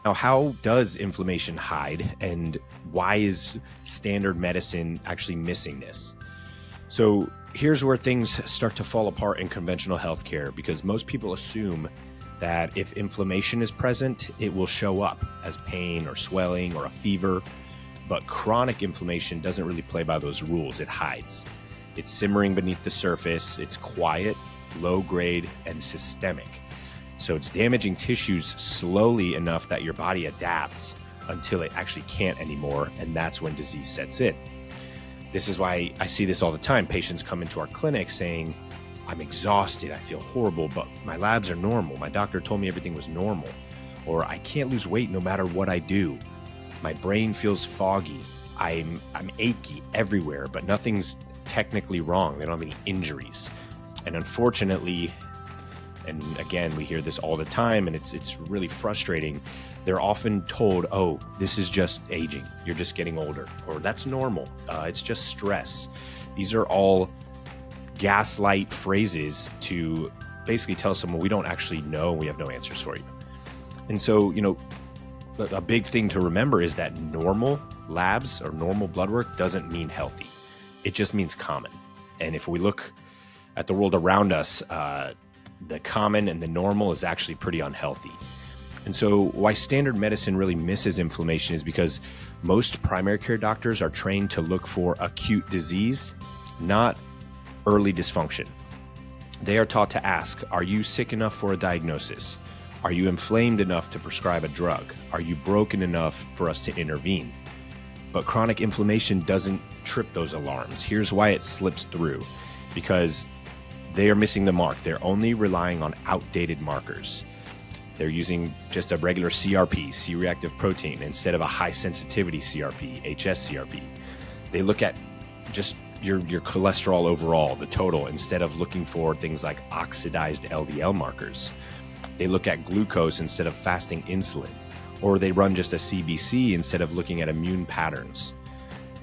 Now, how does inflammation hide, and why is standard medicine actually missing this? So here's where things start to fall apart in conventional healthcare, because most people assume that if inflammation is present, it will show up as pain or swelling or a fever. But chronic inflammation doesn't really play by those rules. It hides. It's simmering beneath the surface. It's quiet, low grade, and systemic. So it's damaging tissues slowly enough that your body adapts until it actually can't anymore, and that's when disease sets in. This is why I see this all the time. Patients come into our clinic saying, I'm exhausted, I feel horrible, but my labs are normal. My doctor told me everything was normal. Or I can't lose weight no matter what I do. My brain feels foggy. I'm achy everywhere, but nothing's technically wrong. They don't have any injuries. And unfortunately, and again, we hear this all the time, and it's really frustrating. They're often told, oh, this is just aging. You're just getting older, or that's normal. It's just stress. These are all gaslight phrases to basically tell someone we don't actually know, and we have no answers for you. And so, a big thing to remember is that normal labs or normal blood work doesn't mean healthy. It just means common. And if we look at the world around us, the common and the normal is actually pretty unhealthy. And so why standard medicine really misses inflammation is because most primary care doctors are trained to look for acute disease, not early dysfunction. They are taught to ask, are you sick enough for a diagnosis? Are you inflamed enough to prescribe a drug? Are you broken enough for us to intervene? But chronic inflammation doesn't trip those alarms. Here's why it slips through. Because they are missing the mark. They're only relying on outdated markers. They're using just a regular CRP, C-reactive protein, instead of a high sensitivity CRP, HS-CRP. They look at just your cholesterol overall, the total, instead of looking for things like oxidized LDL markers. They look at glucose instead of fasting insulin, or they run just a CBC instead of looking at immune patterns.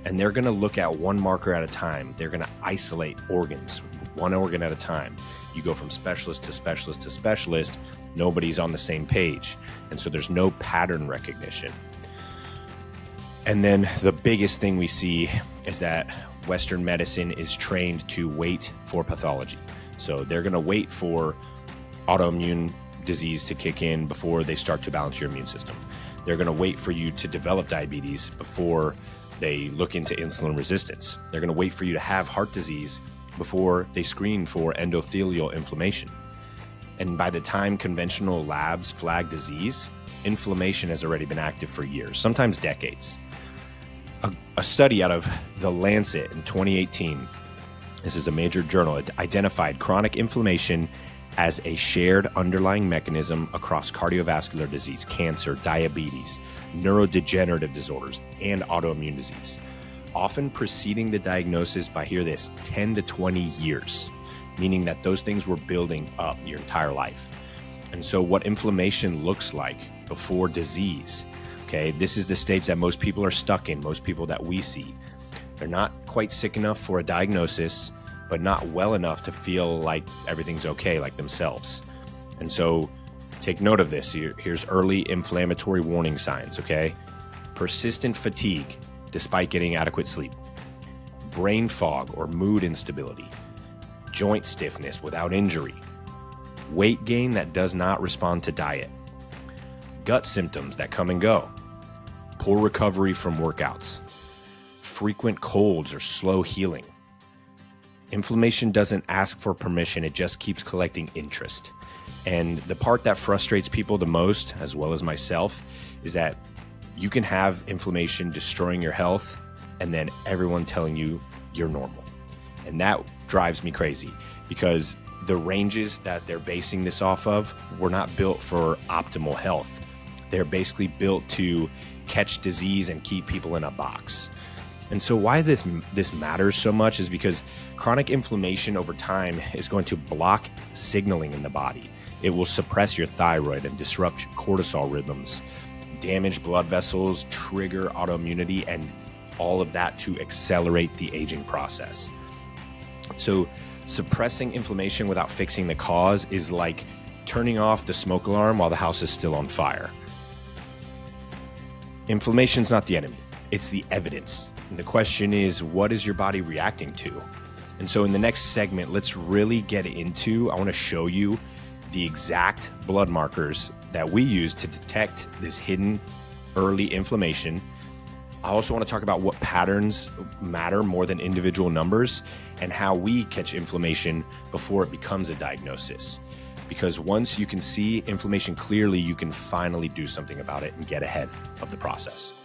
And they're going to look at one marker at a time. They're going to isolate organs, one organ at a time. You go from specialist to specialist to specialist. Nobody's on the same page. And so there's no pattern recognition. And then the biggest thing we see is that Western medicine is trained to wait for pathology. So they're going to wait for autoimmune disease to kick in before they start to balance your immune system. They're going to wait for you to develop diabetes before they look into insulin resistance. They're going to wait for you to have heart disease before they screen for endothelial inflammation. And by the time conventional labs flag disease, inflammation has already been active for years, sometimes decades. A study out of The Lancet in 2018, this is a major journal, it identified chronic inflammation as a shared underlying mechanism across cardiovascular disease, cancer, diabetes, neurodegenerative disorders, and autoimmune disease, often preceding the diagnosis by, hear this, 10 to 20 years, meaning that those things were building up your entire life. And so what inflammation looks like before disease, okay, this is the stage that most people are stuck in, most people that we see. They're not quite sick enough for a diagnosis, but not well enough to feel like everything's okay, like themselves. And so take note of this. Here's early inflammatory warning signs, okay? Persistent fatigue despite getting adequate sleep, brain fog or mood instability, joint stiffness without injury, weight gain that does not respond to diet, gut symptoms that come and go, poor recovery from workouts, frequent colds or slow healing. Inflammation doesn't ask for permission, it just keeps collecting interest. And the part that frustrates people the most, as well as myself, is that you can have inflammation destroying your health and then everyone telling you you're normal. And that drives me crazy because the ranges that they're basing this off of were not built for optimal health. They're basically built to catch disease and keep people in a box. And so why this matters so much is because chronic inflammation over time is going to block signaling in the body. It will suppress your thyroid and disrupt cortisol rhythms, damage blood vessels, trigger autoimmunity, and all of that to accelerate the aging process. So suppressing inflammation without fixing the cause is like turning off the smoke alarm while the house is still on fire. Inflammation's not the enemy, it's the evidence. And the question is, what is your body reacting to? And so in the next segment, let's really get into, I want to show you the exact blood markers that we use to detect this hidden early inflammation. I also want to talk about what patterns matter more than individual numbers and how we catch inflammation before it becomes a diagnosis. Because once you can see inflammation clearly, you can finally do something about it and get ahead of the process.